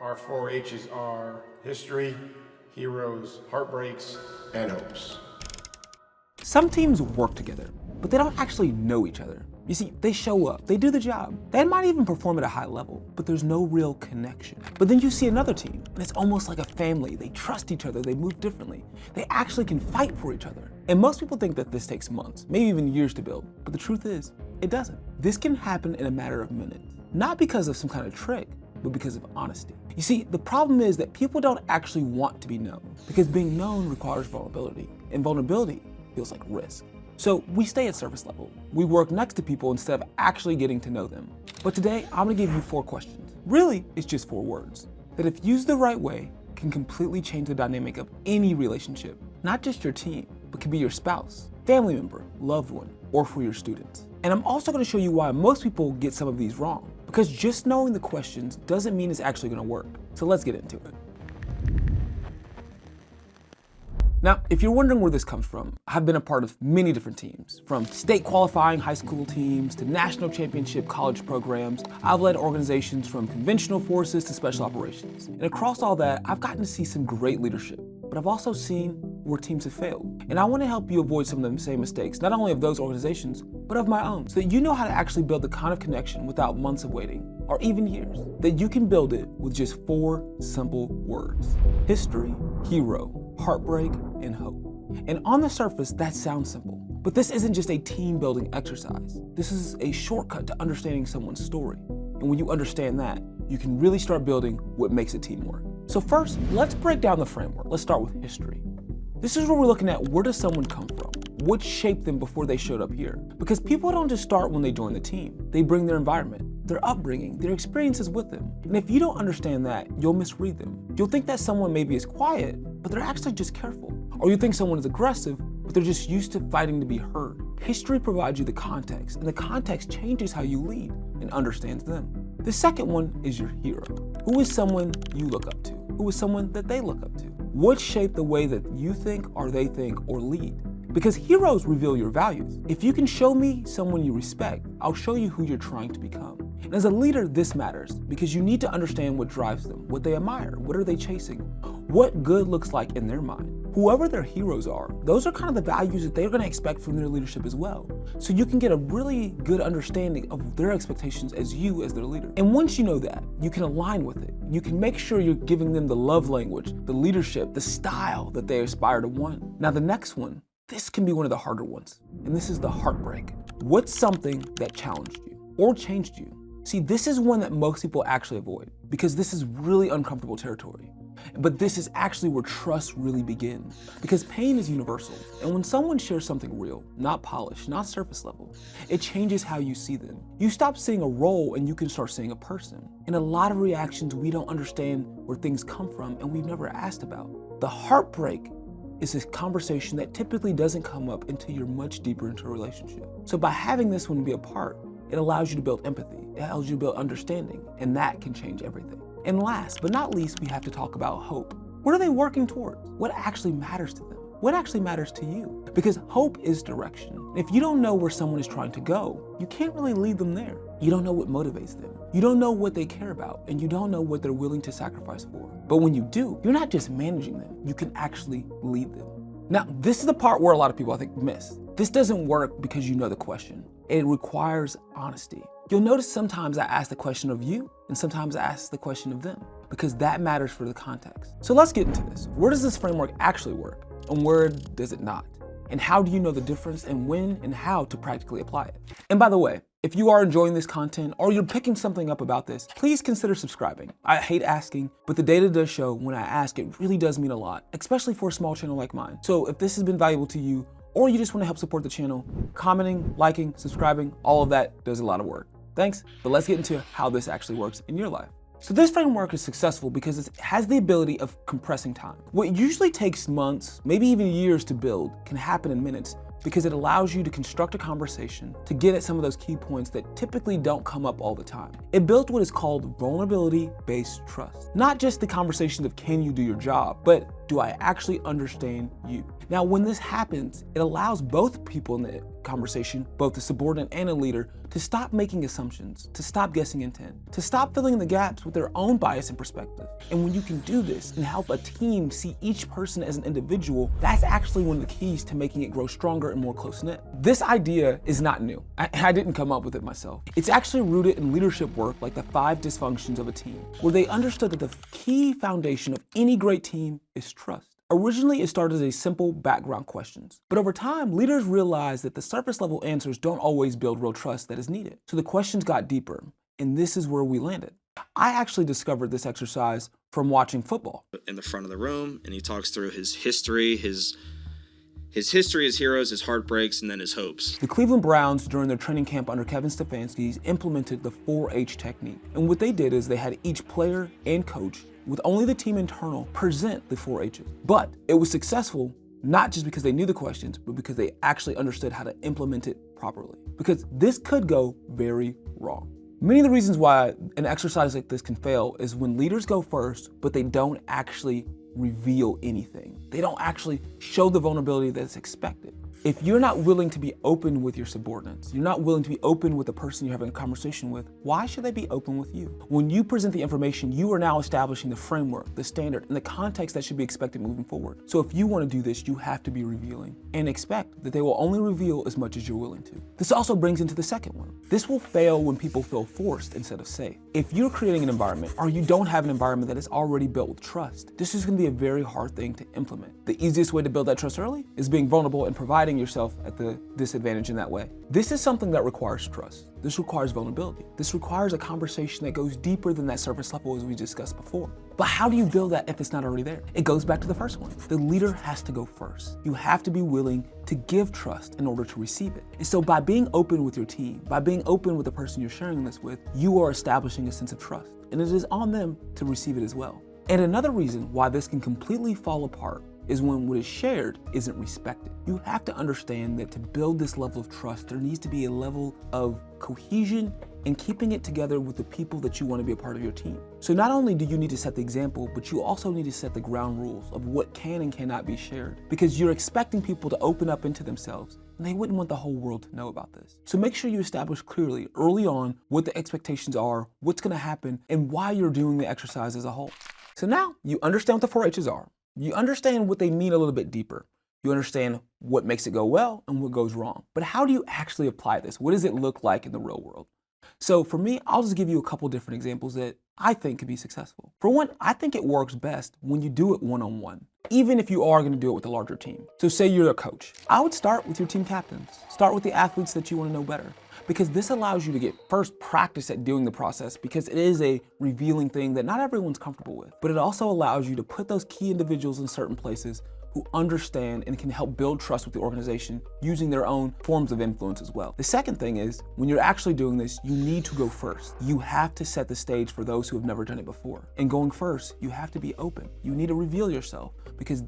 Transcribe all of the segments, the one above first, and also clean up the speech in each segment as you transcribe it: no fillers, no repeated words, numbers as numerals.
Our 4-H's are history, heroes, heartbreaks, and hopes. Some teams work together, but they don't actually know each other. You see, they show up, they do the job, they might even perform at a high level, but there's no real connection. But then you see another team, and it's almost like a family. They trust each other, they move differently. They actually can fight for each other. And most people think that this takes months, maybe even years to build, but the truth is, it doesn't. This can happen in a matter of minutes, not because of some kind of trick, but because of honesty. You see, the problem is that people don't actually want to be known, because being known requires vulnerability, and vulnerability feels like risk. So we stay at surface level. We work next to people instead of actually getting to know them. But today, I'm gonna give you 4 questions. Really, it's just 4 words that if used the right way, can completely change the dynamic of any relationship. Not just your team, but can be your spouse, family member, loved one, or for your students. And I'm also gonna show you why most people get some of these wrong. Because just knowing the questions doesn't mean it's actually gonna work. So let's get into it. Now, if you're wondering where this comes from, I've been a part of many different teams, from state qualifying high school teams to national championship college programs. I've led organizations from conventional forces to special operations. And across all that, I've gotten to see some great leadership, but I've also seen where teams have failed. And I want to help you avoid some of the same mistakes, not only of those organizations, but of my own, so that you know how to actually build the kind of connection without months of waiting, or even years, that you can build it with just 4 simple words: history, hero, heartbreak, and hope. And on the surface, that sounds simple, but this isn't just a team building exercise. This is a shortcut to understanding someone's story. And when you understand that, you can really start building what makes a team work. So first, let's break down the framework. Let's start with history. This is where we're looking at, where does someone come from? What shaped them before they showed up here? Because people don't just start when they join the team. They bring their environment, their upbringing, their experiences with them. And if you don't understand that, you'll misread them. You'll think that someone maybe is quiet, but they're actually just careful. Or you think someone is aggressive, but they're just used to fighting to be heard. History provides you the context, and the context changes how you lead and understands them. The second one is your hero. Who is someone you look up to? Who is someone that they look up to? What shaped the way that you think, or they think, or lead? Because heroes reveal your values. If you can show me someone you respect, I'll show you who you're trying to become. And as a leader, this matters because you need to understand what drives them, what they admire, what are they chasing, what good looks like in their mind. Whoever their heroes are, those are kind of the values that they're gonna expect from their leadership as well. So you can get a really good understanding of their expectations as you as their leader. And once you know that, you can align with it. You can make sure you're giving them the love language, the leadership, the style that they aspire to want. Now the next one, this can be one of the harder ones, and this is the heartbreak. What's something that challenged you or changed you? See, this is one that most people actually avoid because this is really uncomfortable territory. But this is actually where trust really begins, because pain is universal. And when someone shares something real, not polished, not surface level, it changes how you see them. You stop seeing a role and you can start seeing a person. And a lot of reactions, we don't understand where things come from and we've never asked about. The heartbreak is this conversation that typically doesn't come up until you're much deeper into a relationship. So by having this one be a part, it allows you to build empathy, it allows you to build understanding, and that can change everything. And last but not least, we have to talk about hope. What are they working towards? What actually matters to them? What actually matters to you? Because hope is direction. If you don't know where someone is trying to go, you can't really lead them there. You don't know what motivates them. You don't know what they care about, and you don't know what they're willing to sacrifice for. But when you do, you're not just managing them, you can actually lead them. Now, this is the part where a lot of people, I think, miss. This doesn't work because you know the question. It requires honesty. You'll notice sometimes I ask the question of you, and sometimes I ask the question of them, because that matters for the context. So let's get into this. Where does this framework actually work, and where does it not? And how do you know the difference, and when and how to practically apply it? And by the way, if you are enjoying this content or you're picking something up about this, please consider subscribing. I hate asking, but the data does show when I ask, it really does mean a lot, especially for a small channel like mine. So if this has been valuable to you, or you just want to help support the channel, commenting, liking, subscribing, all of that does a lot of work. Thanks, but let's get into how this actually works in your life. So this framework is successful because it has the ability of compressing time. What usually takes months, maybe even years to build, can happen in minutes because it allows you to construct a conversation to get at some of those key points that typically don't come up all the time. It built what is called vulnerability-based trust. Not just the conversation of can you do your job, but Do I actually understand you? Now, when this happens, it allows both people in the conversation, both the subordinate and a leader, to stop making assumptions, to stop guessing intent, to stop filling in the gaps with their own bias and perspective. And when you can do this and help a team see each person as an individual, that's actually one of the keys to making it grow stronger and more close-knit. This idea is not new. I didn't come up with it myself. It's actually rooted in leadership work like the 5 dysfunctions of a team, where they understood that the key foundation of any great team is trust. Originally, it started as simple background questions, but over time, leaders realized that the surface level answers don't always build real trust that is needed. So the questions got deeper, and this is where we landed. I actually discovered this exercise from watching football. In the front of the room, and he talks through his history, his history, his heroes, his heartbreaks, and then his hopes. The Cleveland Browns, during their training camp under Kevin Stefanski, implemented the 4H technique. And what they did is they had each player and coach, with only the team internal, present the 4H's. But it was successful not just because they knew the questions, but because they actually understood how to implement it properly. Because this could go very wrong. Many of the reasons why an exercise like this can fail is when leaders go first, but they don't actually reveal anything. They don't actually show the vulnerability that's expected. If you're not willing to be open with your subordinates, you're not willing to be open with the person you're having a conversation with, why should they be open with you? When you present the information, you are now establishing the framework, the standard, and the context that should be expected moving forward. So if you want to do this, you have to be revealing and expect that they will only reveal as much as you're willing to. This also brings into the second one. This will fail when people feel forced instead of safe. If you're creating an environment or you don't have an environment that is already built with trust, this is going to be a very hard thing to implement. The easiest way to build that trust early is being vulnerable and providing yourself at the disadvantage in that way. This is something that requires trust. This requires vulnerability. This requires a conversation that goes deeper than that surface level as we discussed before. But how do you build that if it's not already there? It goes back to the first one. The leader has to go first. You have to be willing to give trust in order to receive it. And so by being open with your team, by being open with the person you're sharing this with, you are establishing a sense of trust. And it is on them to receive it as well. And another reason why this can completely fall apart is when what is shared isn't respected. You have to understand that to build this level of trust, there needs to be a level of cohesion and keeping it together with the people that you want to be a part of your team. So not only do you need to set the example, but you also need to set the ground rules of what can and cannot be shared, because you're expecting people to open up into themselves, and they wouldn't want the whole world to know about this. So make sure you establish clearly early on what the expectations are, what's going to happen, and why you're doing the exercise as a whole. So now you understand what the 4H's are. You understand what they mean a little bit deeper. You understand what makes it go well and what goes wrong. But how do you actually apply this? What does it look like in the real world? So for me, I'll just give you a couple different examples that I think could be successful. For one, I think it works best when you do it one-on-one, even if you are going to do it with a larger team. So say you're a coach. I would start with your team captains. Start with the athletes that you want to know better, because this allows you to get first practice at doing the process, because it is a revealing thing that not everyone's comfortable with. But it also allows you to put those key individuals in certain places who understand and can help build trust with the organization using their own forms of influence as well. The second thing is, when you're actually doing this, you need to go first. You have to set the stage for those who have never done it before. And going first, you have to be open. You need to reveal yourself, because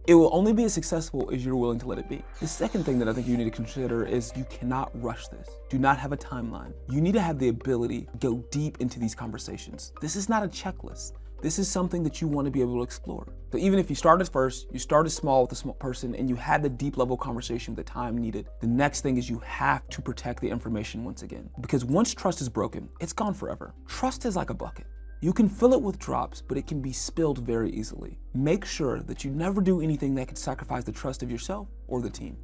it will only be as successful as you're willing to let it be. The second thing that I think you need to consider is you cannot rush this. Do not have a timeline. You need to have the ability to go deep into these conversations. This is not a checklist. This is something that you want to be able to explore. So even if you started first, you started small with a small person, and you had the deep level conversation with the time needed, the next thing is you have to protect the information once again. Because once trust is broken, it's gone forever. Trust is like a bucket. You can fill it with drops, but it can be spilled very easily. Make sure that you never do anything that could sacrifice the trust of yourself or the team.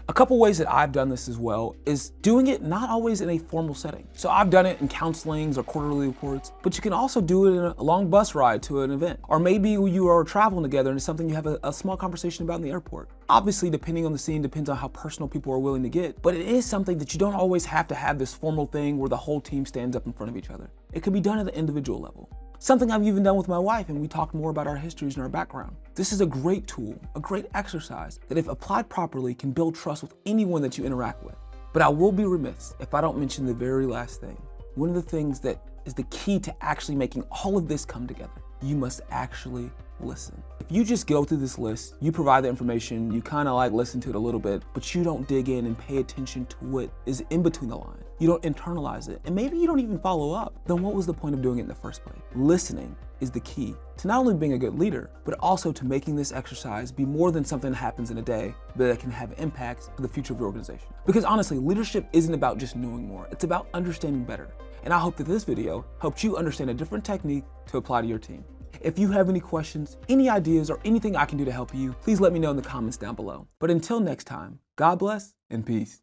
A couple ways that I've done this as well is doing it not always in a formal setting. So I've done it in counselings or quarterly reports, but you can also do it in a long bus ride to an event. Or maybe you are traveling together and it's something you have a small conversation about in the airport. Obviously, depending on the scene, depends on how personal people are willing to get, but it is something that you don't always have to have this formal thing where the whole team stands up in front of each other. It can be done at the individual level. Something I've even done with my wife, and we talked more about our histories and our background. This is a great tool, a great exercise that, if applied properly, can build trust with anyone that you interact with. But I will be remiss if I don't mention the very last thing. One of the things that is the key to actually making all of this come together. You must actually listen. If you just go through this list, you provide the information, you kind of like listen to it a little bit, but you don't dig in and pay attention to what is in between the lines. you don't internalize it, and maybe you don't even follow up, then what was the point of doing it in the first place? Listening is the key to not only being a good leader, but also to making this exercise be more than something that happens in a day, but that can have impacts for the future of your organization. Because honestly, leadership isn't about just knowing more, it's about understanding better. And I hope that this video helped you understand a different technique to apply to your team. If you have any questions, any ideas, or anything I can do to help you, please let me know in the comments down below. But until next time, God bless and peace.